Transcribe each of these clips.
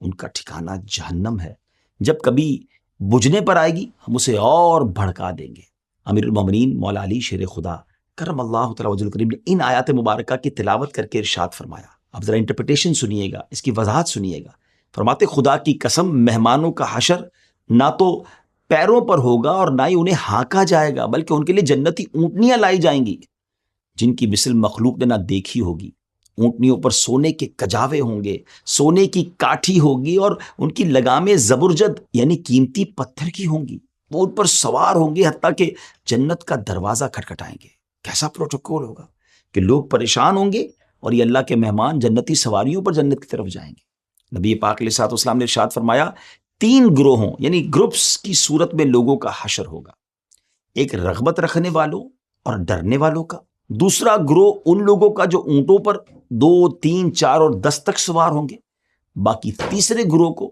ان کا ٹھکانہ جہنم ہے، جب کبھی بجھنے پر آئے گی ہم اسے اور بھڑکا دیں گے۔ امیر المومنین مولا علی شیر خدا کرم اللہ تعالی وجہ الکریم نے ان آیات مبارکہ کی تلاوت کر کے ارشاد فرمایا، اب ذرا انٹرپریٹیشن سنیے گا، اس کی وضاحت سنیے گا۔ فرماتے خدا کی قسم مہمانوں کا حشر نہ تو پیروں پر ہوگا اور نہ ہی انہیں ہانکا جائے گا، بلکہ ان کے لیے جنتی اونٹنیاں لائی جائیں گی جن کی مثل مخلوق نے نہ دیکھی ہوگی۔ اونٹنیوں پر سونے کے کجاوے ہوں گے، سونے کی کاٹھی ہوگی اور ان کی لگامیں زبرجد یعنی قیمتی پتھر کی ہوں گی۔ وہ ان پر سوار ہوں گے حتیٰ کہ جنت کا دروازہ کھٹکھٹائیں گے۔ کیسا پروٹوکول ہوگا کہ لوگ پریشان ہوں گے اور یہ اللہ کے مہمان جنتی سواریوں پر جنت کی طرف جائیں گے۔ نبی پاک علیہ الصلوۃ والسلام نے ارشاد فرمایا 3 گروہوں یعنی گروپس کی صورت میں لوگوں کا حشر ہوگا، ایک رغبت رکھنے والوں اور ڈرنے والوں کا، دوسرا گروہ ان لوگوں کا جو اونٹوں پر 2 3 4 اور 10 تک سوار ہوں گے، باقی تیسرے گروہ کو،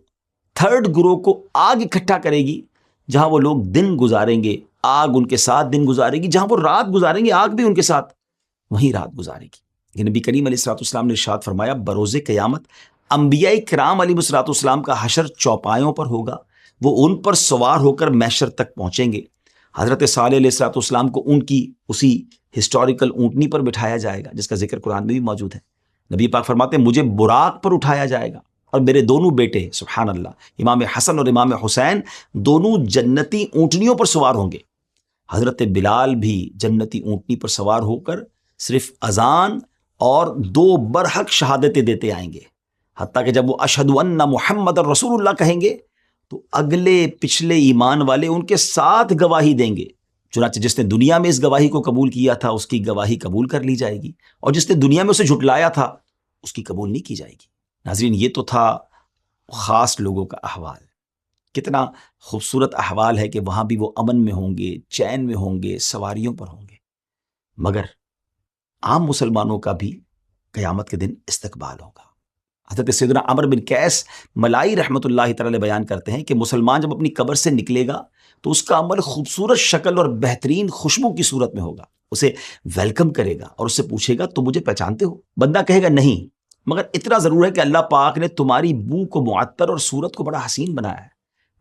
تھرڈ گروہ کو آگ اکٹھا کرے گی جہاں وہ لوگ دن گزاریں گے، آگ ان کے ساتھ دن گزارے گی، جہاں وہ رات گزاریں گے آگ بھی ان کے ساتھ وہیں رات گزارے گی۔ یہ نبی کریم علیہ الصلوۃ والسلام نے ارشاد فرمایا بروز قیامت انبیاء کرام علیہ الصلوۃ والسلام کا حشر چوپایوں پر ہوگا، وہ ان پر سوار ہو کر محشر تک پہنچیں گے۔ حضرت صالح علیہ الصلوۃ والسلام کو ان کی اسی ہسٹوریکل اونٹنی پر بٹھایا جائے گا جس کا ذکر قرآن میں بھی موجود ہے۔ نبی پاک فرماتے ہیں مجھے براق پر اٹھایا جائے گا اور میرے دونوں بیٹے سبحان اللہ امام حسن اور امام حسین دونوں جنتی اونٹنیوں پر سوار ہوں گے۔ حضرت بلال بھی جنتی اونٹنی پر سوار ہو کر صرف اذان اور 2 برحق شہادتیں دیتے آئیں گے، حتیٰ کہ جب وہ اشہد ان محمد رسول اللہ کہیں گے تو اگلے پچھلے ایمان والے ان کے ساتھ گواہی دیں گے۔ چنانچہ جس نے دنیا میں اس گواہی کو قبول کیا تھا اس کی گواہی قبول کر لی جائے گی، اور جس نے دنیا میں اسے جھٹلایا تھا اس کی قبول نہیں کی جائے گی۔ ناظرین یہ تو تھا خاص لوگوں کا احوال، کتنا خوبصورت احوال ہے کہ وہاں بھی وہ امن میں ہوں گے، چین میں ہوں گے، سواریوں پر ہوں گے۔ مگر عام مسلمانوں کا بھی قیامت کے دن استقبال ہوگا۔ حضرت سیدنا عمر بن قیس ملائی رحمۃ اللہ تعالی بیان کرتے ہیں کہ مسلمان جب اپنی قبر سے نکلے گا تو اس کا عمل خوبصورت شکل اور بہترین خوشبو کی صورت میں ہوگا، اسے ویلکم کرے گا اور اس سے پوچھے گا تم مجھے پہچانتے ہو؟ بندہ کہے گا نہیں، مگر اتنا ضرور ہے کہ اللہ پاک نے تمہاری بو کو معطر اور صورت کو بڑا حسین بنایا ہے۔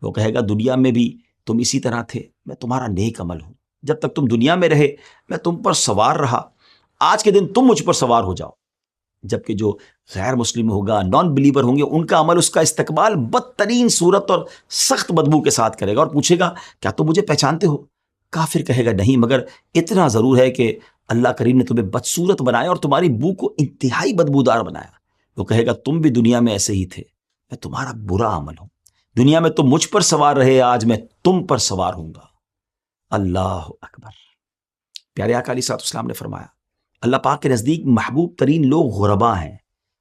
وہ کہے گا دنیا میں بھی تم اسی طرح تھے، میں تمہارا نیک عمل ہوں، جب تک تم دنیا میں رہے میں تم پر سوار رہا، آج کے دن تم مجھ پر سوار ہو جاؤ۔ جبکہ جو غیر مسلم ہوگا، نان بلیور ہوں گے، ان کا عمل اس کا استقبال بدترین صورت اور سخت بدبو کے ساتھ کرے گا اور پوچھے گا کیا تم مجھے پہچانتے ہو؟ کافر کہے گا نہیں، مگر اتنا ضرور ہے کہ اللہ کریم نے تمہیں بدصورت بنایا اور تمہاری بو کو انتہائی بدبودار بنایا۔ وہ کہے گا تم بھی دنیا میں ایسے ہی تھے، میں تمہارا برا عمل ہوں، دنیا میں تم مجھ پر سوار رہے، آج میں تم پر سوار ہوں گا۔ اللہ اکبر۔ پیارے آقا علیہ الصلوۃ والسلام نے فرمایا اللہ پاک کے نزدیک محبوب ترین لوگ غربا ہیں۔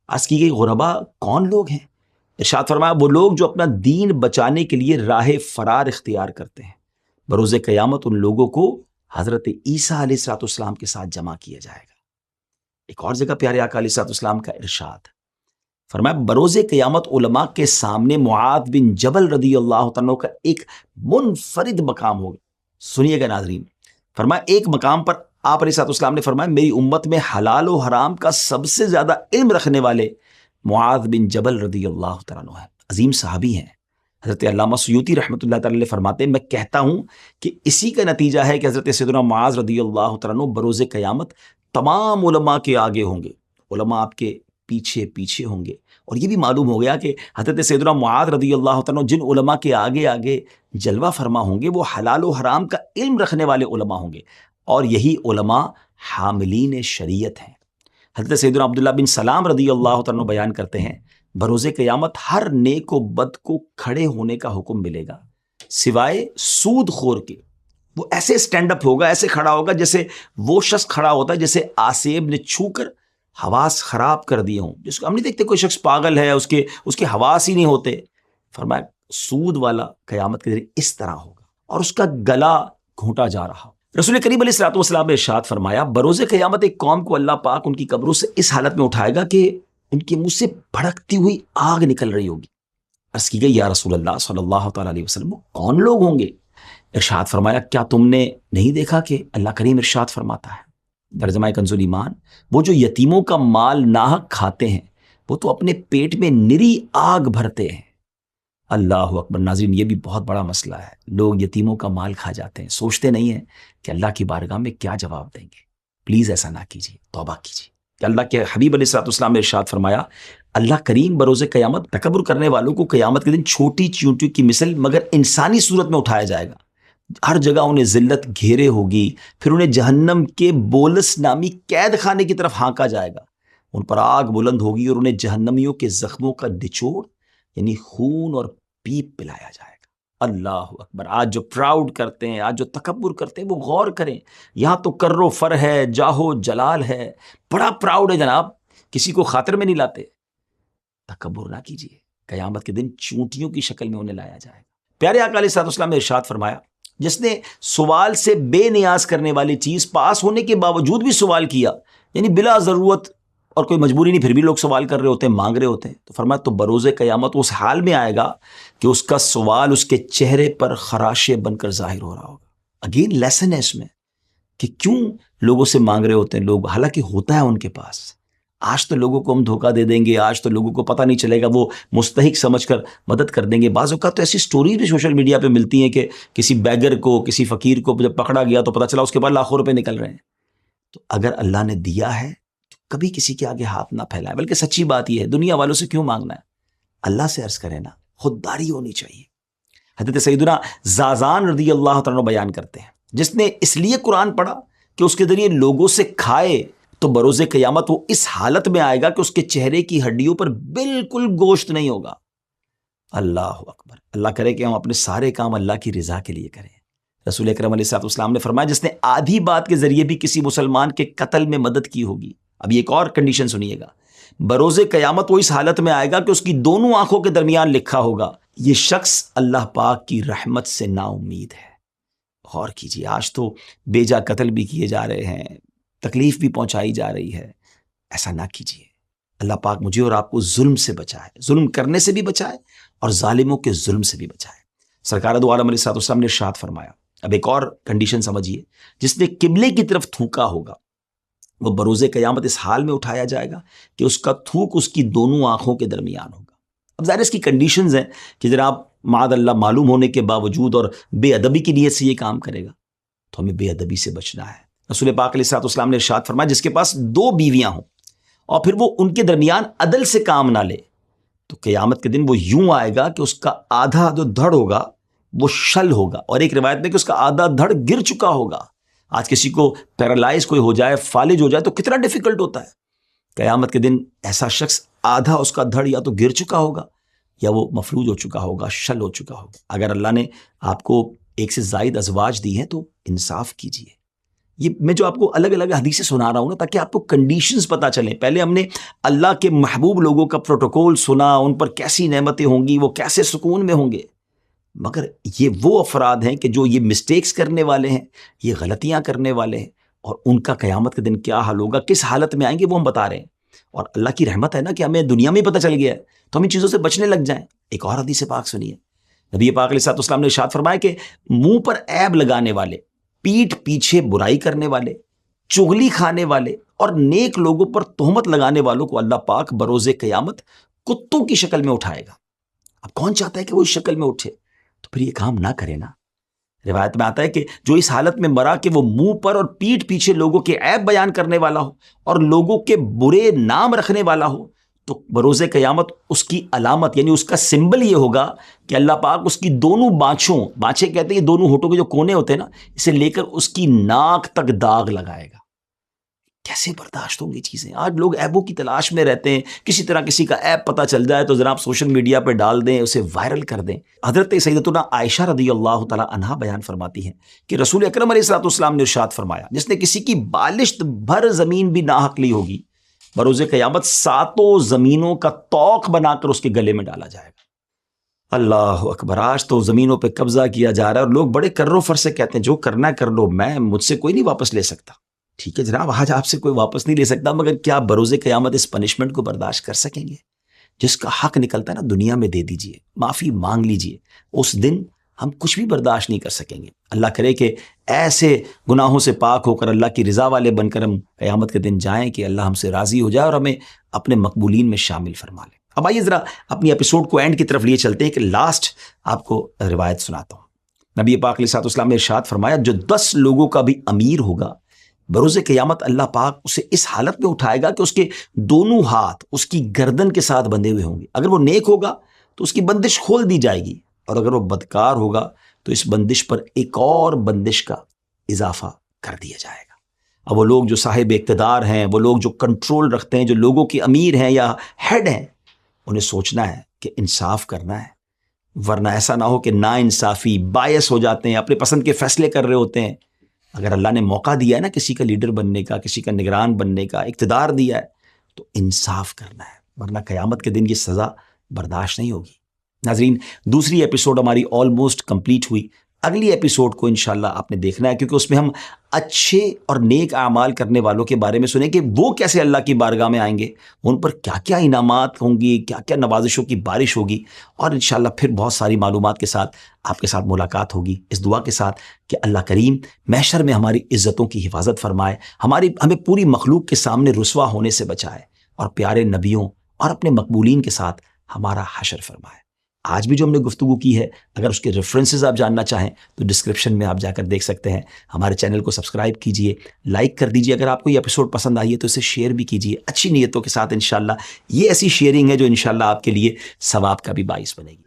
عرض کی گئی غربا کون لوگ ہیں؟ ارشاد فرمایا وہ لوگ جو اپنا دین بچانے کے لیے راہ فرار اختیار کرتے ہیں۔ بروز قیامت ان لوگوں کو حضرت عیسیٰ علیہ الصلوۃ والسلام کے ساتھ جمع کیا جائے گا۔ ایک اور جگہ پیارے آقا علیہ الصلوۃ والسلام کا ارشاد فرمایا بروز قیامت علماء کے سامنے معاذ بن جبل رضی اللہ تعالیٰ کا ایک منفرد مقام ہوگا۔ سنیے گا ناظرین، فرمایا ایک مقام پر آپ علیہ الصلوۃ والسلام نے فرمایا میری امت میں حلال و حرام کا سب سے زیادہ علم رکھنے والے معاذ بن جبل رضی اللہ تعالیٰ عنہ ہیں، عظیم صحابی ہیں۔ حضرت علامہ سیوطی رحمۃ اللہ تعالی علیہ فرماتے ہیں میں کہتا ہوں کہ اسی کا نتیجہ ہے کہ حضرت سیدنا معاذ رضی اللہ تعالیٰ عنہ بروز قیامت تمام علماء کے آگے ہوں گے، علماء آپ کے پیچھے پیچھے ہوں گے۔ اور یہ بھی معلوم ہو گیا کہ حضرت سیدنا معاذ رضی اللہ تعالیٰ عنہ جن علماء کے آگے آگے جلوہ فرما ہوں گے وہ حلال و حرام کا علم رکھنے والے علماء ہوں گے، اور یہی علماء حاملین شریعت ہیں۔ حضرت سیدنا عبداللہ بن سلام رضی اللہ تعالیٰ عنہ بیان کرتے ہیں بروز قیامت ہر نیک و بد کو کھڑے ہونے کا حکم ملے گا سوائے سود خور کے۔ وہ ایسے سٹینڈ اپ ہوگا، ایسے کھڑا ہوگا جیسے وہ شخص کھڑا ہوتا ہے جسے آسیب نے چھو کر حواس خراب کر دیے ہوں، جس کو ہم نہیں دیکھتے کوئی شخص پاگل ہے اس کے حواس ہی نہیں ہوتے۔ فرمایا سود والا قیامت کے دن اس طرح ہوگا اور اس کا گلا گھونٹا جا رہا۔ رسول کریم علیہ الصلوۃ والسلام نے ارشاد فرمایا بروز قیامت ایک قوم کو اللہ پاک ان کی قبروں سے اس حالت میں اٹھائے گا کہ ان کے منہ سے بھڑکتی ہوئی آگ نکل رہی ہوگی۔ عرض کی گئی یا رسول اللہ صلی اللہ تعالیٰ علیہ وسلم وہ کون لوگ ہوں گے؟ ارشاد فرمایا کیا تم نے نہیں دیکھا کہ اللہ کریم ارشاد فرماتا ہے ترجمہ کنز ایمان وہ جو یتیموں کا مال ناحق کھاتے ہیں وہ تو اپنے پیٹ میں نری آگ بھرتے ہیں۔ اللہ اکبر۔ ناظرین، یہ بھی بہت بڑا مسئلہ ہے، لوگ یتیموں کا مال کھا جاتے ہیں، سوچتے نہیں ہیں کہ اللہ کی بارگاہ میں کیا جواب دیں گے۔ پلیز ایسا نہ کیجیے، توبہ کیجیے۔ کہ اللہ کے حبیب علیہ الصلوۃ والسلام نے ارشاد فرمایا، اللہ کریم بروز قیامت تکبر کرنے والوں کو قیامت کے دن چھوٹی چیونٹی کی مثل مگر انسانی صورت میں اٹھایا جائے گا، ہر جگہ انہیں ذلت گھیرے ہوگی، پھر انہیں جہنم کے بولس نامی قید خانے کی طرف ہانکا جائے گا، ان پر آگ بلند ہوگی اور انہیں جہنمیوں کے زخموں کا نچوڑ یعنی خون اور پیپ پلایا جائے گا۔ اللہ اکبر۔ آج جو پراؤڈ کرتے ہیں، آج جو تکبر کرتے ہیں، وہ غور کریں، یہاں تو کر و فر ہے، جاہو جلال ہے، بڑا پراؤڈ ہے جناب، کسی کو خاطر میں نہیں لاتے۔ تکبر نہ کیجیے، قیامت کے دن چونٹیوں کی شکل میں انہیں لایا جائے گا۔ پیارے آقا علیہ السلام نے ارشاد فرمایا، جس نے سوال سے بے نیاز کرنے والی چیز پاس ہونے کے باوجود بھی سوال کیا، یعنی بلا ضرورت اور کوئی مجبوری نہیں، پھر بھی لوگ سوال کر رہے ہوتے ہیں، مانگ رہے ہوتے ہیں، تو فرمایا تو بروز قیامت اس حال میں آئے گا کہ اس کا سوال اس کے چہرے پر خراشے بن کر ظاہر ہو رہا ہوگا۔ اگین لیسن ہے اس میں کہ کیوں لوگوں سے مانگ رہے ہوتے ہیں لوگ، حالانکہ ہوتا ہے ان کے پاس۔ آج تو لوگوں کو ہم دھوکہ دے دیں گے، آج تو لوگوں کو پتہ نہیں چلے گا، وہ مستحق سمجھ کر مدد کر دیں گے۔ بعض اوقات تو ایسی سٹوریز بھی سوشل میڈیا پہ ملتی ہیں کہ کسی بیگر کو، کسی فقیر کو جب پکڑا گیا تو پتہ چلا اس کے بعد لاکھوں روپے نکل رہے ہیں۔ تو اگر اللہ نے دیا ہے تو کبھی کسی کے آگے ہاتھ نہ پھیلائے، بلکہ سچی بات یہ ہے، دنیا والوں سے کیوں مانگنا ہے، اللہ سے عرض کریں نا، خودداری ہونی چاہیے۔ حضرت سیدنا زازان رضی اللہ تعالیٰ عنہ بیان کرتے ہیں، جس نے اس لیے قرآن پڑھا کہ اس کے ذریعے لوگوں سے کھائے تو بروز قیامت وہ اس حالت میں آئے گا کہ اس کے چہرے کی ہڈیوں پر بالکل گوشت نہیں ہوگا۔ اللہ اکبر۔ اللہ کرے کہ ہم اپنے سارے کام اللہ کی رضا کے لیے کریں۔ رسول اکرم علیہ الصلوۃ والسلام نے فرمایا، جس نے آدھی بات کے ذریعے بھی کسی مسلمان کے قتل میں مدد کی ہوگی۔ اب ایک اور کنڈیشن سنیے گا، بروز قیامت وہ اس حالت میں آئے گا کہ اس کی دونوں آنکھوں کے درمیان لکھا ہوگا، یہ شخص اللہ پاک کی رحمت سے نا امید ہے۔ غور کیجیے، آج تو بے جا قتل بھی کیے جا رہے ہیں، تکلیف بھی پہنچائی جا رہی ہے۔ ایسا نہ کیجیے، اللہ پاک مجھے اور آپ کو ظلم سے بچائے، ظلم کرنے سے بھی بچائے اور ظالموں کے ظلم سے بھی بچائے۔ سرکار دو عالم علیہ الصلوۃ والسلام نے ارشاد فرمایا، اب ایک اور کنڈیشن سمجھیے، جس نے قبلے کی طرف تھوکا ہوگا وہ بروز قیامت اس حال میں اٹھایا جائے گا کہ اس کا تھوک اس کی دونوں آنکھوں کے درمیان ہوگا۔ اب ظاہر اس کی کنڈیشنز ہیں کہ جناب معاذ اللہ معلوم ہونے کے باوجود اور بے ادبی کی نیت سے یہ کام کرے گا، تو ہمیں بے ادبی سے بچنا ہے۔ رسول پاک علیہ الصلوۃ والسلام نے ارشاد فرمایا، جس کے پاس 2 بیویاں ہوں اور پھر وہ ان کے درمیان عدل سے کام نہ لے، تو قیامت کے دن وہ یوں آئے گا کہ اس کا آدھا جو دھڑ ہوگا وہ شل ہوگا، اور ایک روایت میں کہ اس کا آدھا دھڑ گر چکا ہوگا۔ آج کسی کو پیرالائز کوئی ہو جائے، فالج ہو جائے تو کتنا ڈیفیکلٹ ہوتا ہے۔ قیامت کے دن ایسا شخص آدھا اس کا دھڑ یا تو گر چکا ہوگا یا وہ مفلوج ہو چکا ہوگا، شل ہو چکا ہوگا۔ اگر اللہ نے آپ کو ایک سے زائد ازواج دی ہیں تو انصاف کیجیے۔ یہ میں جو آپ کو الگ الگ حدیثیں سنا رہا ہوں نا، تاکہ آپ کو کنڈیشنز پتہ چلیں۔ پہلے ہم نے اللہ کے محبوب لوگوں کا پروٹوکول سنا، ان پر کیسی نعمتیں ہوں گی، وہ کیسے سکون میں ہوں گے، مگر یہ وہ افراد ہیں کہ جو یہ مسٹیکس کرنے والے ہیں، یہ غلطیاں کرنے والے ہیں، اور ان کا قیامت کے دن کیا حال ہوگا، کس حالت میں آئیں گے، وہ ہم بتا رہے ہیں۔ اور اللہ کی رحمت ہے نا کہ ہمیں دنیا میں پتہ چل گیا ہے تو ہم ان چیزوں سے بچنے لگ جائیں۔ ایک اور حدیث پاک سنیے، نبی پاک علیہ الصلوۃ والسلام نے ارشاد فرمایا کہ منہ پر عیب لگانے والے، پیٹھ پیچھے برائی کرنے والے، چغلی کھانے والے اور نیک لوگوں پر تہمت لگانے والوں کو اللہ پاک بروز قیامت کتوں کی شکل میں اٹھائے گا۔ اب کون چاہتا ہے کہ وہ اس شکل میں اٹھے؟ تو پھر یہ کام نہ کرے نا۔ روایت میں آتا ہے کہ جو اس حالت میں مرا کہ وہ منہ پر اور پیٹھ پیچھے لوگوں کے عیب بیان کرنے والا ہو اور لوگوں کے برے نام رکھنے والا ہو، تو بروز قیامت اس کی علامت یعنی اس کا سمبل یہ ہوگا کہ اللہ پاک اس کی دونوں بانچیں کہتے ہیں، یہ دونوں ہونٹوں کے جو کونے ہوتے ہیں نا، اسے لے کر اس کی ناک تک داغ لگائے گا۔ کیسے برداشت ہوں گی چیزیں؟ آج لوگ عیبوں کی تلاش میں رہتے ہیں، کسی طرح کسی کا عیب پتہ چل جائے تو جناب سوشل میڈیا پہ ڈال دیں، اسے وائرل کر دیں۔ حضرت سیدتنا عائشہ رضی اللہ تعالی عنہا بیان فرماتی ہیں کہ رسول اکرم علیہ الصلوۃ والسلام نے ارشاد فرمایا، جس نے کسی کی بالشت بھر زمین بھی ناحق لی ہوگی، بروز قیامت 7 زمینوں کا طوق بنا کر اس کے گلے میں ڈالا جائے گا۔ اللہ اکبر۔ آج تو زمینوں پہ قبضہ کیا جا رہا ہے اور لوگ بڑے کرو فر سے کہتے ہیں جو کرنا ہے کر لو، مجھ سے کوئی نہیں واپس لے سکتا۔ ٹھیک ہے جناب، آج آپ سے کوئی واپس نہیں لے سکتا، مگر کیا بروز قیامت اس پنشمنٹ کو برداشت کر سکیں گے؟ جس کا حق نکلتا ہے نا، دنیا میں دے دیجئے، معافی مانگ لیجئے، اس دن ہم کچھ بھی برداشت نہیں کر سکیں گے۔ اللہ کرے کہ ایسے گناہوں سے پاک ہو کر اللہ کی رضا والے بن کر ہم قیامت کے دن جائیں کہ اللہ ہم سے راضی ہو جائے اور ہمیں اپنے مقبولین میں شامل فرما لے۔ اب آئیے ذرا اپنی ایپیسوڈ کو اینڈ کی طرف لیے چلتے ہیں کہ لاسٹ آپ کو روایت سناتا ہوں۔ نبی پاک علیہ الصلوۃ والسلام نے ارشاد فرمایا، جو 10 لوگوں کا بھی امیر ہوگا بروز قیامت اللہ پاک اسے اس حالت میں اٹھائے گا کہ اس کے دونوں ہاتھ اس کی گردن کے ساتھ بندھے ہوئے ہوں گے۔ اگر وہ نیک ہوگا تو اس کی بندش کھول دی جائے گی، اور اگر وہ بدکار ہوگا تو اس بندش پر ایک اور بندش کا اضافہ کر دیا جائے گا۔ اب وہ لوگ جو صاحب اقتدار ہیں، وہ لوگ جو کنٹرول رکھتے ہیں، جو لوگوں کے امیر ہیں یا ہیڈ ہیں، انہیں سوچنا ہے کہ انصاف کرنا ہے، ورنہ ایسا نہ ہو کہ نا انصافی باعث ہو جاتے ہیں، اپنے پسند کے فیصلے کر رہے ہوتے ہیں۔ اگر اللہ نے موقع دیا ہے نا کسی کا لیڈر بننے کا، کسی کا نگران بننے کا، اقتدار دیا ہے، تو انصاف کرنا ہے، ورنہ قیامت کے دن یہ سزا برداشت نہیں ہوگی۔ ناظرین، دوسری ایپیسوڈ ہماری آلموسٹ کمپلیٹ ہوئی۔ اگلی ایپیسوڈ کو انشاءاللہ آپ نے دیکھنا ہے، کیونکہ اس میں ہم اچھے اور نیک اعمال کرنے والوں کے بارے میں سنیں کہ وہ کیسے اللہ کی بارگاہ میں آئیں گے، ان پر کیا کیا انعامات ہوں گی، کیا کیا نوازشوں کی بارش ہوگی، اور انشاءاللہ پھر بہت ساری معلومات کے ساتھ آپ کے ساتھ ملاقات ہوگی، اس دعا کے ساتھ کہ اللہ کریم محشر میں ہماری عزتوں کی حفاظت فرمائے، ہمیں پوری مخلوق کے سامنے رسوا ہونے سے بچائے، اور پیارے نبیوں اور اپنے مقبولین کے ساتھ ہمارا حشر فرمائے۔ آج بھی جو ہم نے گفتگو کی ہے، اگر اس کے ریفرنسز آپ جاننا چاہیں تو ڈسکرپشن میں آپ جا کر دیکھ سکتے ہیں۔ ہمارے چینل کو سبسکرائب کیجئے، لائک کر دیجئے، اگر آپ کو یہ ایپیسوڈ پسند آئی ہے تو اسے شیئر بھی کیجئے اچھی نیتوں کے ساتھ۔ انشاءاللہ یہ ایسی شیئرنگ ہے جو انشاءاللہ آپ کے لیے ثواب کا بھی باعث بنے گی۔